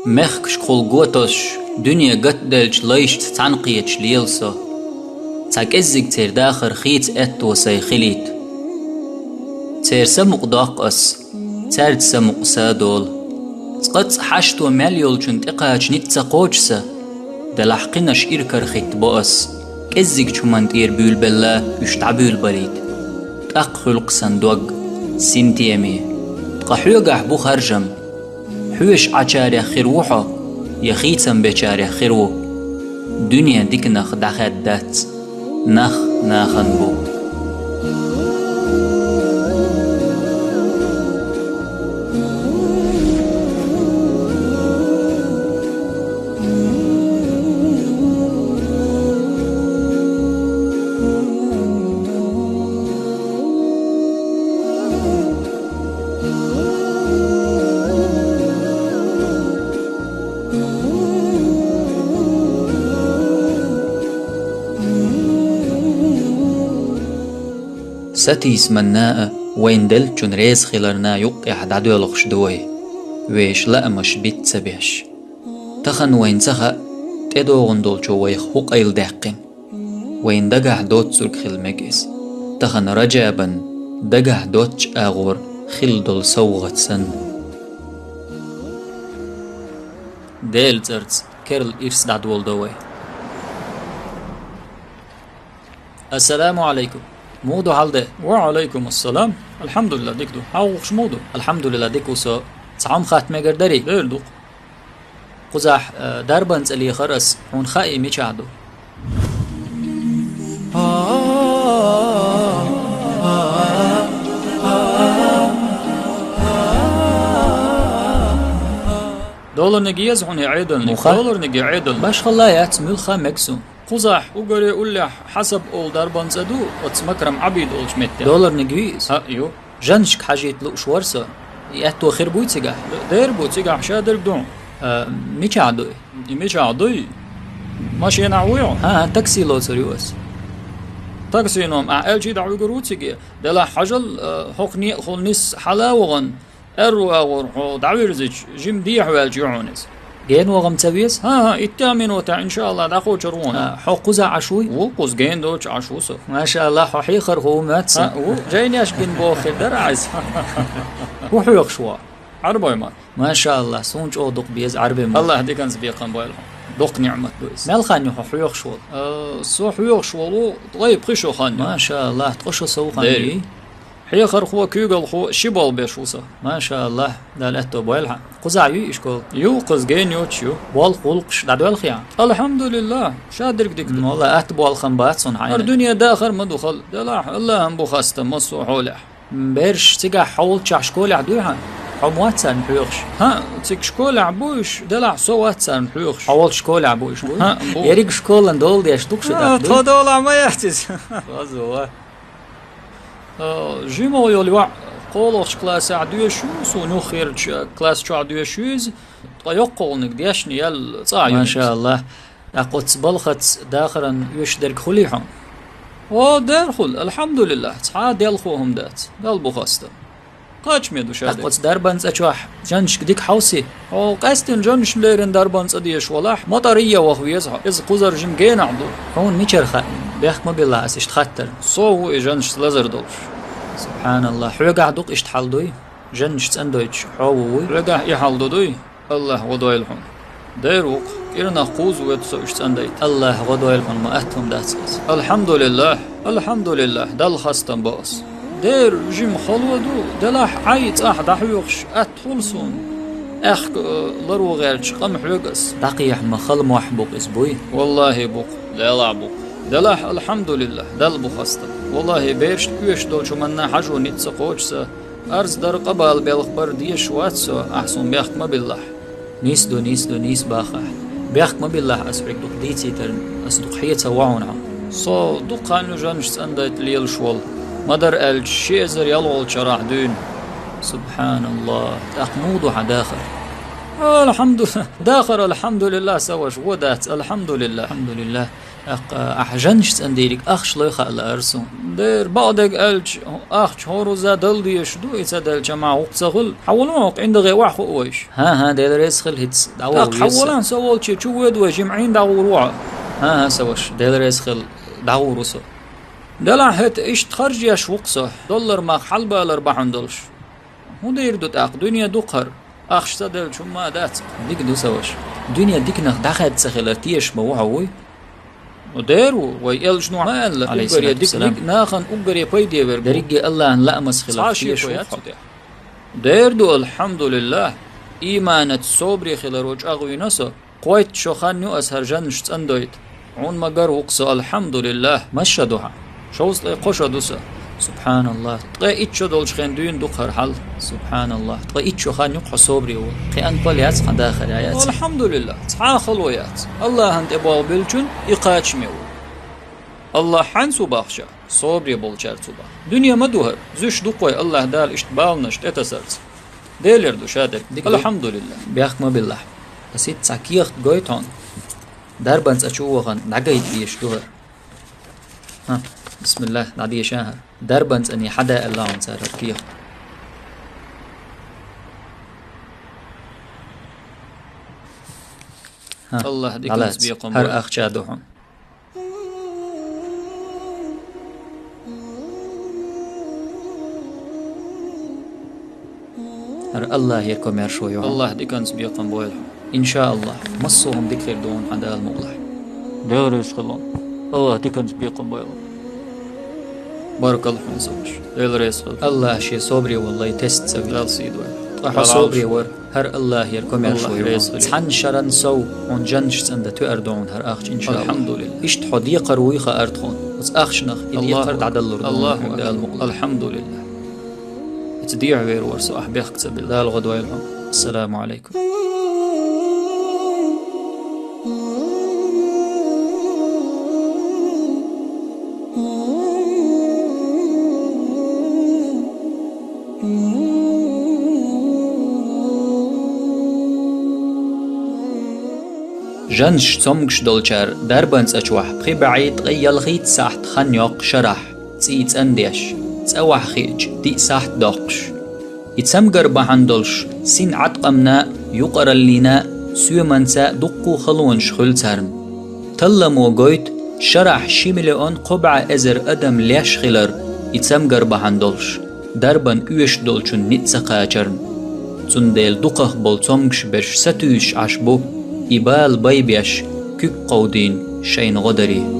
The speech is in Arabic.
مخكش خل قوتش دنيا قتدلش ليش تعنقيتش ليلسا تاك ازيك تير داخر خيت اتو سيخليت تير سمق داقس تير تسمق سادول تقط حشتو مليول جنت اقاج نتسا قوجسا دلحقنش إركر خيت بأس كزيك شمان تير بيول بلا يشتعبيول بريد تاق خلق صندوق سنتيمي تقحيوغح بو خرجم حوش عشاري خيروحا يخيتم بشاري خيرو دنيا ديك نخ دخت دات نخ ناخن بو ستيس مناء وين دل جن ريز خلرنا يقع دعدولخش دوي ويش لا مش بيت سبيش تخن وين سخا تدو غندول جو ويخ حق ايل دقين وين دقع دوت سرق خل مجيس تخن رجابا دقع دوتش اغور خل دول سوغت سن ديل زرز كيرل إرس دعدول دوي. السلام عليكم. مودو حالده. وعليكم السلام. الحمد لله ديكدو. حاوخش مودو. الحمد لله ديكو سو تعم خاتمه قردري. ديردو. قزح دربنز اللي خرس هون خائي ميشعدو. دولار نجيز هون عيدن. دولار نجي عيدن. باش خلايات ملخا مكسون. قزح وقري أقول حسب أول دربان زدو وتسمكرم عبيد أول شمت دولار نجيز ها يو جنشك حاجيت لوش ورسا يأتو خير بوي تيجا دير بو تيجا شادر بدون ميش عدوي ميش عدوي ماشي نعويو ها تاكسي لو سريوس تاكسي نوم ألجي دعوي قرو تيجي دلا حجل حقني خلنيس حلاوغن أرو أور حو دعوي رزج جيم ديح والجيعونس جين وغم تبيس ها التامن وتاع إن شاء الله داخل شرونا حقوزة عشوي وقوز جين دوش عشوسه ما شاء الله حيخر هو ماتس جايني أشبين بوخر درعز وحيخ شوا عربي ما شاء الله سونج أو دق بيز عربي ما الله هديك أنس بيقام بايلهم دق نعمة دويس مال خاني حيخ شوا سو حيخ شوا طيب خشوا خاني ما شاء الله تخشوا سو خاني حيخر خو كيغل خو شبال بيشوسه ما شاء الله دالتو بويلها قزع يو إشكو يو قز جين يوتشيو بول خلقش دعوال خيان الحمد لله شادرك ديك والله أت بول خنبات صن عين الدنيا داخر ما دخل دلاح الله هم بخست مصو حولح بيرش تيجا حول تشاشكول عدوها حموات سان حيوخش ها تيك شكول عبوش دلاح سوات سان حيوخش حول شكول عبوش ها يريك شكول اندول دي اشتوكش دا تدول ما يحتز غزوه جيمو يولي قولش كلاس عدوية شوز ونو خير كلاس شو عدوية شوز طيقول نقديشني يل ما شاء الله أقول بلخت داخرا يشدرك خليهم داخل الحمد لله تعاد يلخوهم دات قلبو خاستم قاش ميدو شادي أقول دربانز أشواح جنش ديك حوسي قاستن جنش مليرن دربانز أديش ولاح مطرية وهو يزها إذ قزر جمجين عدو هون ميشرخا بيحكم بالله أسيش تخطر صو جنش لازر دولش سبحان الله حرقع دوق اشتحال دوي جنش تسندويتش حووي حرقع يحال دوي الله ودويلهم ديروق إرنا قوز ويتسو اشتسنديت الله ودويلهم ما أتهم داتسكس الحمد لله الحمد لله دل خستن باس دير جيم خلوة دو دلاح عيت أحد حيوخش أتخلصون لرو غيرش قم حيوغس بقي ما خل محبوق اسبوي والله بوق لا بوق دلاح الحمد لله دل بخستن والله بيرش كيش دول شو منا حجو نتسقوجسا أرز در قبال بالخبر ديش واتسو أحسن بيحكم بالله نيس باخا بيحكم بالله أسبق دوق ديتي ترن أصدق حيتا وعونا صو دوق عنو جانش سندت ليل شوال مدر الشيزر يلول شراح دون سبحان الله أقمودو حداخر الحمد لله داخر الحمد لله سوش ودات الحمد لله أحجنش تنديرك أخش لي خال أرسو دير بعدك ألج أخش هوروزا دل ديش دو إتدل جماعة وقتغل حولوك عند غيواح خوش ها دير ريسخل هيتس دعوة حولان سوال شي شو ود جمعين دعوة ها سوش دير ريسخل دعوة روسو دلع هت إيش تخرج يا شوقصه دولار ما حلبة الأربع عندلش هو دير دوت أق دنيا دوقر أخش تدل شو ما دات ديك دو سوش دنيا ديك نخ دخلت سخلتيش موعوي وديرو ويلج نوع ما قال عليه الصلاة والسلام ناخن أقري بيدي برجو دريجي الله أن لا مسخلتيش دير دو الحمد لله إيمانة صبري خلروج أغوي نسا قويت شوخان نو أسهر جنش تندويت عون مقر وقصة الحمد لله مشهدوها شوز لي قشة دوسا سبحان الله تقي إتشو دولش خين دوين دوخر حل سبحان الله تقي إتشو خان يقح صبري قي أنقل ياتس داخل آيات الحمد لله تعال خلويات الله هنت إبوال بلجن إقاتش ميو الله حنسو باخشا صبري بولشار صبا دنيا مدوهر زوش دوقوي الله دال اشتبالنشت اتسرت ديلر دو شادر الحمد لله بيخم بالله بسيت ساكيخت قويتون دربنس أشوغن دعقيت بيش دوهر ها بسم الله نعدي شاهر دربنس أني حدا الله عنصار كيخ الله ديكنس بيقوم هر أخ شادوهم هر الله يركم يرشو يوم الله ديكنس بيقوم بويلهم إن شاء الله مصوهم ذكر دون حدا المغلح دورس خلون الله ديكنس بيقوم بويلهم بارك الله فيك زوج دورس خلون الله شي صبري والله تست سوي لا سيدوي طاح صبري ور هر الله يركم يرشو يوم تحن شرن سو on جنش عند تأردون هر أخش إن شاء الله الحمد لله إيش تحديق رويخ أردخون بس أخشنخ إلي قرد عدل الله الحمد لله تديع غير ورسو أحبيخ كتب لا الغدوة لهم السلام عليكم جنش تمكش دولشار دربنس أشوح بخي بعيد غيال خيت ساحت خنيق شرح تسيت أنديش تسوح خيج دي ساحت دقش يتسمقر بحندلش سين عتقمنا يقر اللينا سيومنسا دقو خلونش خلترم تلمو قويت شرح شملئون قبع أزر أدم ليش خلر يتسمقر بحندلش دربن اوش دولشن نتسقاچرن تنديل دقه بولتمكش برش ستوش عشبو إبال بايبيش كيك قودين شين غدري